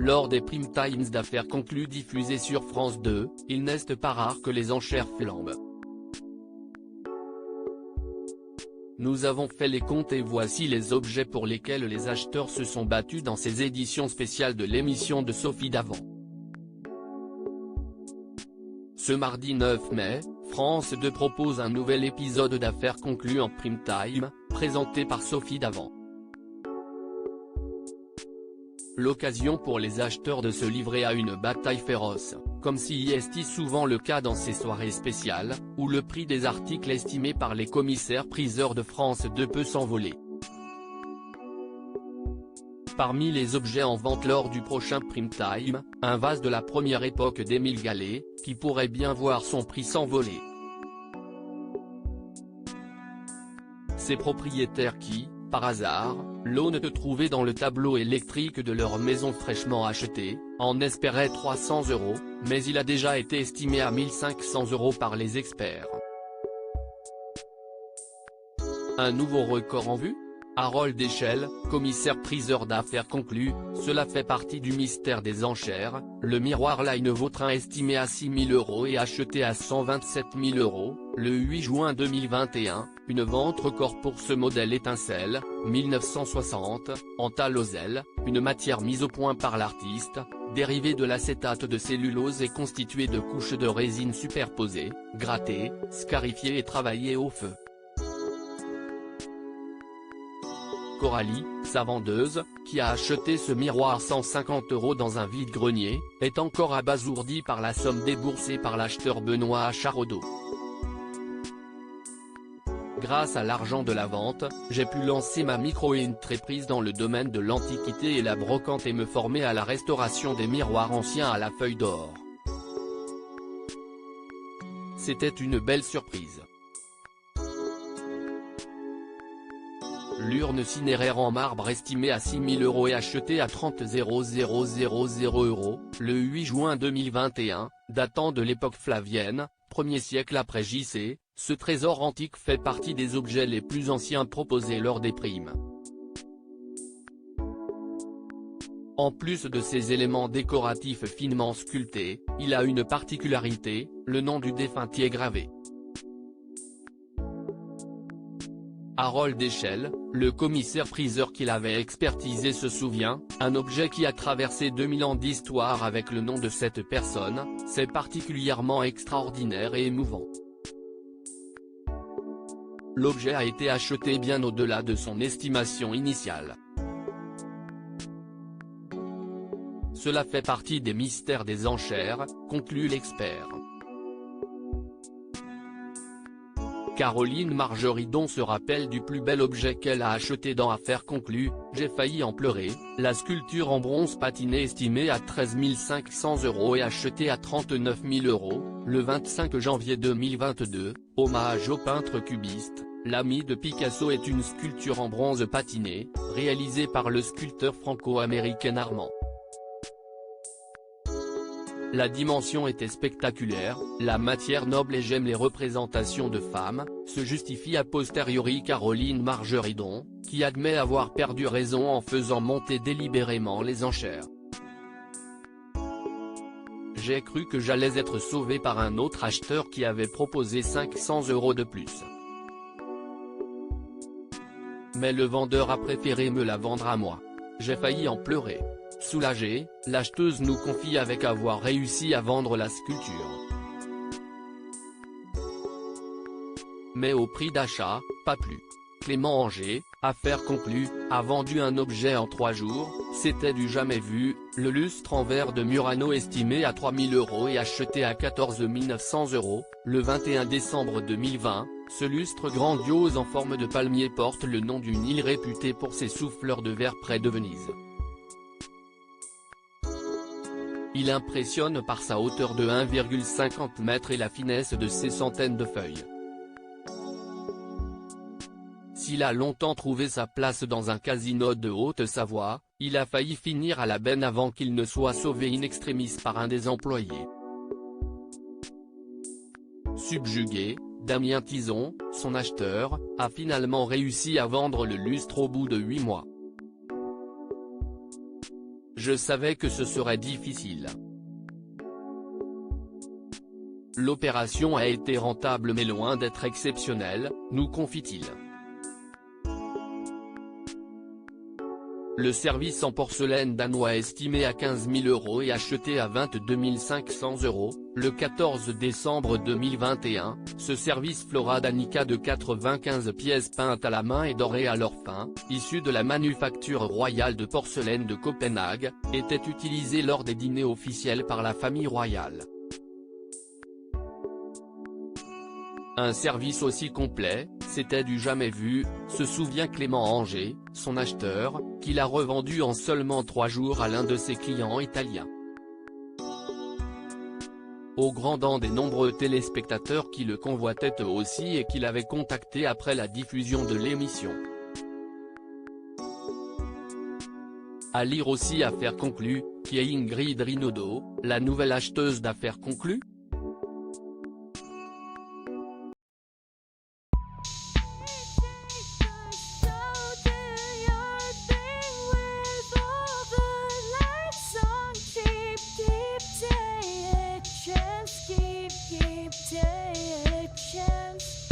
Lors des prime times d'affaires conclues diffusées sur France 2, il n'est pas rare que les enchères flambent. Nous avons fait les comptes et voici les objets pour lesquels les acheteurs se sont battus dans ces éditions spéciales de l'émission de Sophie Davant. Ce mardi 9 mai, France 2 propose un nouvel épisode d'affaires conclues en prime time, présenté par Sophie Davant. L'occasion pour les acheteurs de se livrer à une bataille féroce, comme si est souvent le cas dans ces soirées spéciales, où le prix des articles estimés par les commissaires-priseurs de France 2 peut s'envoler. Parmi les objets en vente lors du prochain prime time, un vase de la première époque d'Émile Gallé, qui pourrait bien voir son prix s'envoler. Ces propriétaires qui, par hasard, l'ont trouvé dans le tableau électrique de leur maison fraîchement achetée, en espéraient 300 €, mais il a déjà été estimé à 1 500 € par les experts. Un nouveau record en vue ? Harold Echelle, commissaire-priseur d'affaires conclu, cela fait partie du mystère des enchères. Le miroir Line Vautrin estimé à 6 000 € et acheté à 127 000 €, le 8 juin 2021, une vente record pour ce modèle étincelle, 1960, en tallozelle, une matière mise au point par l'artiste, dérivée de l'acétate de cellulose et constituée de couches de résine superposées, grattées, scarifiées et travaillées au feu. Coralie, sa vendeuse, qui a acheté ce miroir 150 € dans un vide-grenier, est encore abasourdie par la somme déboursée par l'acheteur Benoît Acharodo. Grâce à l'argent de la vente, j'ai pu lancer ma micro-entreprise dans le domaine de l'antiquité et la brocante et me former à la restauration des miroirs anciens à la feuille d'or. C'était une belle surprise. L'urne cinéraire en marbre estimée à 6 000 € et achetée à 30 000 €, le 8 juin 2021, datant de l'époque flavienne, 1er siècle après JC, ce trésor antique fait partie des objets les plus anciens proposés lors des primes. En plus de ces éléments décoratifs finement sculptés, il a une particularité, le nom du défunt y est gravé. Harold Echelle, le commissaire-priseur qui l'avait expertisé se souvient, un objet qui a traversé 2000 ans d'histoire avec le nom de cette personne, c'est particulièrement extraordinaire et émouvant. L'objet a été acheté bien au-delà de son estimation initiale. Cela fait partie des mystères des enchères, conclut l'expert. Caroline Margeridon se rappelle du plus bel objet qu'elle a acheté dans Affaires conclues, j'ai failli en pleurer, la sculpture en bronze patiné estimée à 13 500 € et achetée à 39 000 €, le 25 janvier 2022, hommage au peintre cubiste. L'ami de Picasso est une sculpture en bronze patiné, réalisée par le sculpteur franco-américain Armand. La dimension était spectaculaire, la matière noble et j'aime les représentations de femmes, se justifie a posteriori Caroline Margeridon, qui admet avoir perdu raison en faisant monter délibérément les enchères. J'ai cru que j'allais être sauvé par un autre acheteur qui avait proposé 500 € de plus. Mais le vendeur a préféré me la vendre à moi. J'ai failli en pleurer. Soulagée, l'acheteuse nous confie avec avoir réussi à vendre la sculpture. Mais au prix d'achat, pas plus. Clément Anger, Affaires conclues, a vendu un objet en 3 jours, c'était du jamais vu, le lustre en verre de Murano estimé à 3 000 € et acheté à 14 900 €, le 21 décembre 2020, ce lustre grandiose en forme de palmier porte le nom d'une île réputée pour ses souffleurs de verre près de Venise. Il impressionne par sa hauteur de 1,50 m et la finesse de ses centaines de feuilles. S'il a longtemps trouvé sa place dans un casino de Haute-Savoie, il a failli finir à la benne avant qu'il ne soit sauvé in extremis par un des employés. Subjugué, Damien Tison, son acheteur, a finalement réussi à vendre le lustre au bout de 8 mois. Je savais que ce serait difficile. L'opération a été rentable mais loin d'être exceptionnelle, nous confie-t-il. Le service en porcelaine danois estimé à 15 000 € et acheté à 22 500 €, le 14 décembre 2021, ce service Flora Danica de 95 pièces peintes à la main et dorées à leur fin, issu de la manufacture royale de porcelaine de Copenhague, était utilisé lors des dîners officiels par la famille royale. Un service aussi complet, c'était du jamais vu, se souvient Clément Anger, son acheteur, qui l'a revendu en seulement 3 jours à l'un de ses clients italiens. Au grand dam des nombreux téléspectateurs qui le convoitaient eux aussi et qui l'avaient contacté après la diffusion de l'émission. À lire aussi Affaires conclues, qui est Ingrid Rinaudot, la nouvelle acheteuse d'Affaires conclues. Keep taking a chance.